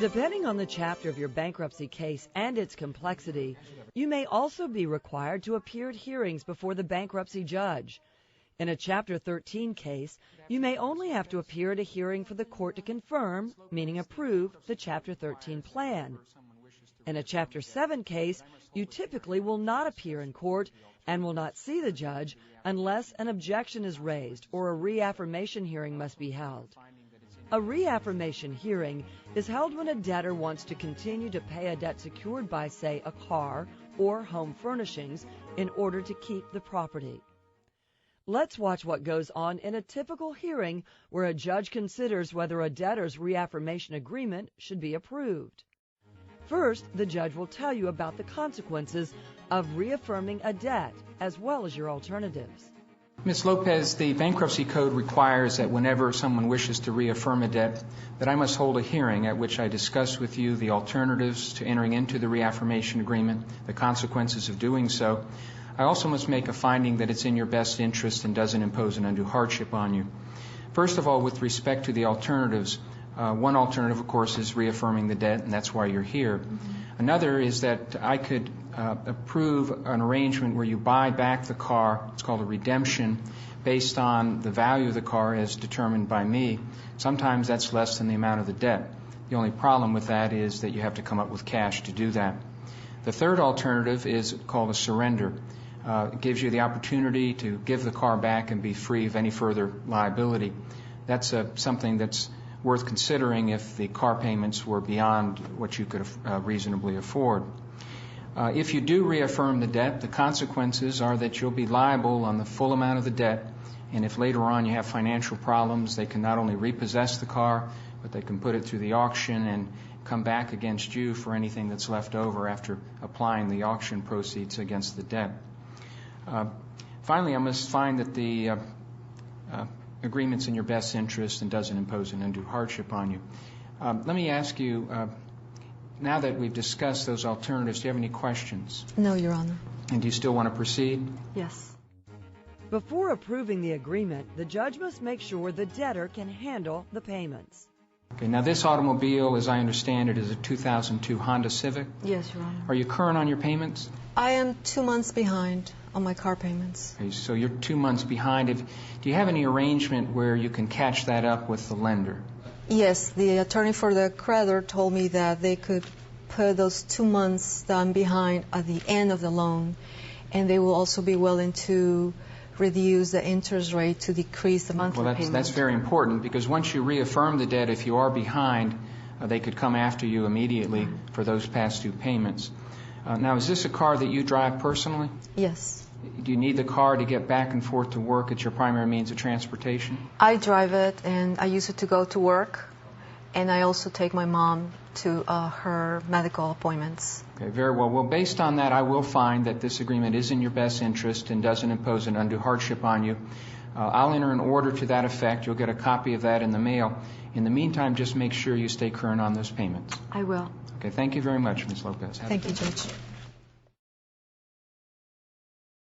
Depending on the chapter of your bankruptcy case and its complexity, you may also be required to appear at hearings before the bankruptcy judge. In a Chapter 13 case, you may only have to appear at a hearing for the court to confirm, meaning approve, the Chapter 13 plan. In a Chapter 7 case, you typically will not appear in court and will not see the judge unless an objection is raised or a reaffirmation hearing must be held. A reaffirmation hearing is held when a debtor wants to continue to pay a debt secured by, say, a car or home furnishings in order to keep the property. Let's watch what goes on in a typical hearing where a judge considers whether a debtor's reaffirmation agreement should be approved. First, the judge will tell you about the consequences of reaffirming a debt as well as your alternatives. Ms. Lopez, the Bankruptcy Code requires that whenever someone wishes to reaffirm a debt, that I must hold a hearing at which I discuss with you the alternatives to entering into the reaffirmation agreement, the consequences of doing so. I also must make a finding that it's in your best interest and doesn't impose an undue hardship on you. First of all, with respect to the alternatives, one alternative, of course, is reaffirming the debt, and that's why you're here. Another is that I could approve an arrangement where you buy back the car. It's called a redemption, based on the value of the car as determined by me. Sometimes that's less than the amount of the debt. The only problem with that is that you have to come up with cash to do that. The third alternative is called a surrender. It gives you the opportunity to give the car back and be free of any further liability. That's something that's worth considering if the car payments were beyond what you could reasonably afford. If you do reaffirm the debt, the consequences are that you'll be liable on the full amount of the debt, and if later on you have financial problems, they can not only repossess the car, but they can put it through the auction and come back against you for anything that's left over after applying the auction proceeds against the debt. Finally, I must find that the agreement's in your best interest and doesn't impose an undue hardship on you. Let me ask you, now that we've discussed those alternatives, do you have any questions? No, Your Honor. And do you still want to proceed? Yes. Before approving the agreement, the judge must make sure the debtor can handle the payments. Okay, now this automobile, as I understand it, is a 2002 Honda Civic? Yes, Your Honor. Are you current on your payments? I am 2 months behind on my car payments. Okay, so you're 2 months behind. Do you have any arrangement where you can catch that up with the lender? Yes, the attorney for the creditor told me that they could put those 2 months that I'm behind at the end of the loan, and they will also be willing to reduce the interest rate to decrease the monthly payment. Well, that's very important, because once you reaffirm the debt, if you are behind, they could come after you immediately for those past due payments. Now, is this a car that you drive personally? Yes. Do you need the car to get back and forth to work? It's your primary means of transportation? I drive it, and I use it to go to work, and I also take my mom to her medical appointments. Okay, very well. Well, based on that, I will find that this agreement is in your best interest and doesn't impose an undue hardship on you. I'll enter an order to that effect. You'll get a copy of that in the mail. In the meantime, just make sure you stay current on those payments. I will. Okay, thank you very much, Ms. Lopez. Thank you, Judge.